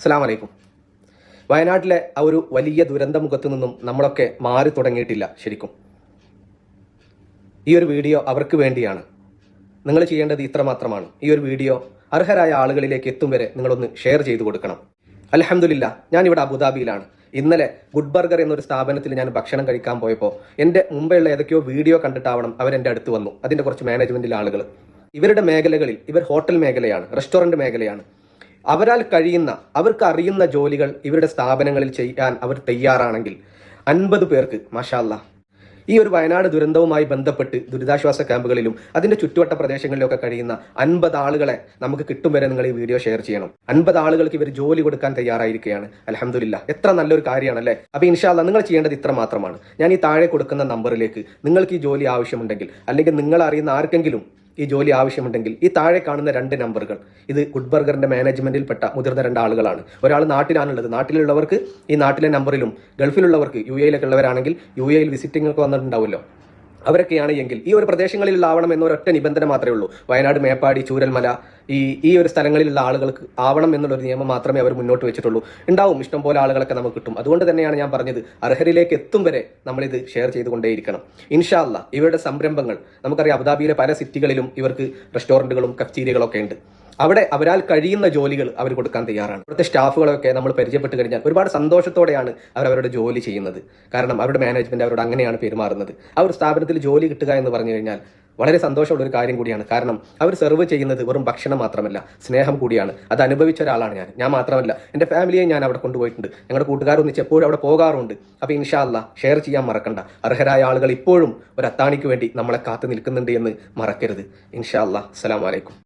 അസ്സലാമു അലൈക്കും. വയനാട്ടിലെ ആ ഒരു വലിയ ദുരന്ത മുഖത്തു നിന്നും നമ്മളൊക്കെ മാറി തുടങ്ങിയിട്ടില്ല. ശരിക്കും ഈ ഒരു വീഡിയോ അവർക്ക് വേണ്ടിയാണ്. നിങ്ങൾ ചെയ്യേണ്ടത് ഇത്ര മാത്രമാണ്. ഈ ഒരു വീഡിയോ അർഹരായ ആളുകളിലേക്ക് എത്തും വരെ നിങ്ങളൊന്ന് ഷെയർ ചെയ്തു കൊടുക്കണം. അൽഹംദുലില്ലാ, ഞാനിവിടെ അബുദാബിയിലാണ്. ഇന്നലെ ഗുഡ് ബർഗർ എന്നൊരു സ്ഥാപനത്തിൽ ഞാൻ ഭക്ഷണം കഴിക്കാൻ പോയപ്പോൾ എൻ്റെ മുമ്പെയുള്ള ഏതൊക്കെയോ വീഡിയോ കണ്ടിട്ടാവണം അവരെൻ്റെ അടുത്ത് വന്നു. അതിൻ്റെ കുറച്ച് മാനേജ്മെൻറ്റിലെ ആളുകൾ. ഇവരുടെ മേഖലകളിൽ ഇവർ ഹോട്ടൽ മേഖലയാണ്, റെസ്റ്റോറൻറ്റ് മേഖലയാണ്. അവരാൽ കഴിയുന്ന, അവർക്ക് അറിയുന്ന ജോലികൾ ഇവരുടെ സ്ഥാപനങ്ങളിൽ ചെയ്യാൻ അവർ തയ്യാറാണെങ്കിൽ 50 പേർക്ക് മാഷാ അല്ലാ ഈ ഒരു വയനാട് ദുരന്തവുമായി ബന്ധപ്പെട്ട് ദുരിതാശ്വാസ ക്യാമ്പുകളിലും അതിന്റെ ചുറ്റുവട്ട പ്രദേശങ്ങളിലൊക്കെ കഴിയുന്ന 50 ആളുകളെ നമുക്ക് കിട്ടും വരെ നിങ്ങൾ ഈ വീഡിയോ ഷെയർ ചെയ്യണം. 50 ആളുകൾക്ക് ഇവർ ജോലി കൊടുക്കാൻ തയ്യാറായിരിക്കുകയാണ്. അൽഹംദുലില്ലാ, എത്ര നല്ലൊരു കാര്യമാണല്ലേ. അപ്പൊ ഇൻഷാ അല്ലാ നിങ്ങൾ ചെയ്യേണ്ടത് ഇത്ര മാത്രമാണ്. ഞാൻ ഈ താഴെ കൊടുക്കുന്ന നമ്പറിലേക്ക് നിങ്ങൾക്ക് ഈ ജോലി ആവശ്യമുണ്ടെങ്കിൽ, അല്ലെങ്കിൽ നിങ്ങൾ അറിയുന്ന ആർക്കെങ്കിലും ഈ ജോലി ആവശ്യമുണ്ടെങ്കിൽ ഈ താഴെ കാണുന്ന 2 നമ്പറുകൾ, ഇത് ഗുഡ് ബർഗറിന്റെ മാനേജ്മെന്റിൽപ്പെട്ട മുതിർന്ന 2 ആളുകളാണ്. ഒരാൾ നാട്ടിലാണുള്ളത്. നാട്ടിലുള്ളവർക്ക് ഈ നാട്ടിലെ നമ്പറിലും, ഗൾഫിലുള്ളവർക്ക് UAE-യിലൊക്കെ ഉള്ളവരാണെങ്കിൽ UAE-യിൽ വിസിറ്റിംഗ് ഒക്കെ വന്നിട്ടുണ്ടാവുമല്ലോ, അവരൊക്കെയാണ് എങ്കിൽ ഈ ഒരു പ്രദേശങ്ങളിലുള്ള ആവണം എന്നൊരൊറ്റ നിബന്ധന മാത്രമേ ഉള്ളൂ. വയനാട്, മേപ്പാടി, ചൂരൽമല ഈ ഒരു സ്ഥലങ്ങളിലുള്ള ആളുകൾക്ക് ആവണം എന്നുള്ളൊരു നിയമം മാത്രമേ അവർ മുന്നോട്ട് വെച്ചിട്ടുള്ളൂ. ഉണ്ടാവും ഇഷ്ടംപോലെ ആളുകളൊക്കെ നമുക്ക് കിട്ടും. അതുകൊണ്ട് തന്നെയാണ് ഞാൻ പറഞ്ഞത്, അർഹരിലേക്ക് എത്തും വരെ നമ്മളിത് ഷെയർ ചെയ്തുകൊണ്ടേയിരിക്കണം. ഇൻഷാ അല്ലാ ഇവരുടെ സംരംഭങ്ങൾ നമുക്കറിയാം. അബുദാബിയിലെ പല സിറ്റികളിലും ഇവർക്ക് റെസ്റ്റോറൻറ്റുകളും കഫ്റ്റീരിയകളൊക്കെ ഉണ്ട്. അവിടെ അവരാൽ കഴിയുന്ന ജോലികൾ അവർ കൊടുക്കാൻ തയ്യാറാണ്. ഇവിടുത്തെ സ്റ്റാഫുകളൊക്കെ നമ്മൾ പരിചയപ്പെട്ട് കഴിഞ്ഞാൽ ഒരുപാട് സന്തോഷത്തോടെയാണ് അവരവരുടെ ജോലി ചെയ്യുന്നത്. കാരണം അവരുടെ മാനേജ്മെന്റ് അവരോട് അങ്ങനെയാണ് പെരുമാറുന്നത്. ആ ഒരു സ്ഥാപനത്തിൽ ജോലി കിട്ടുക എന്ന് പറഞ്ഞു കഴിഞ്ഞാൽ വളരെ സന്തോഷമുള്ള ഒരു കാര്യം കൂടിയാണ്. കാരണം അവർ സെർവ് ചെയ്യുന്നത് വെറും ഭക്ഷണം മാത്രമല്ല, സ്നേഹം കൂടിയാണ്. അത് അനുഭവിച്ച ഒരാളാണ് ഞാൻ മാത്രമല്ല, എൻ്റെ ഫാമിലിയെ ഞാൻ അവിടെ കൊണ്ടുപോയിട്ടുണ്ട്. ഞങ്ങളുടെ കൂട്ടുകാരൊന്നിച്ച് എപ്പോഴും അവിടെ പോകാറുണ്ട്. അപ്പോൾ ഇൻഷാ അല്ലാ ഷെയർ ചെയ്യാൻ മറക്കണ്ട. അർഹരായ ആളുകൾ ഇപ്പോഴും ഒരു അത്താണിക്ക് വേണ്ടി നമ്മളെ കാത്തു നിൽക്കുന്നുണ്ട് എന്ന് മറക്കരുത്. ഇൻഷാ അല്ലാ. അസ്സലാമു അലൈക്കും.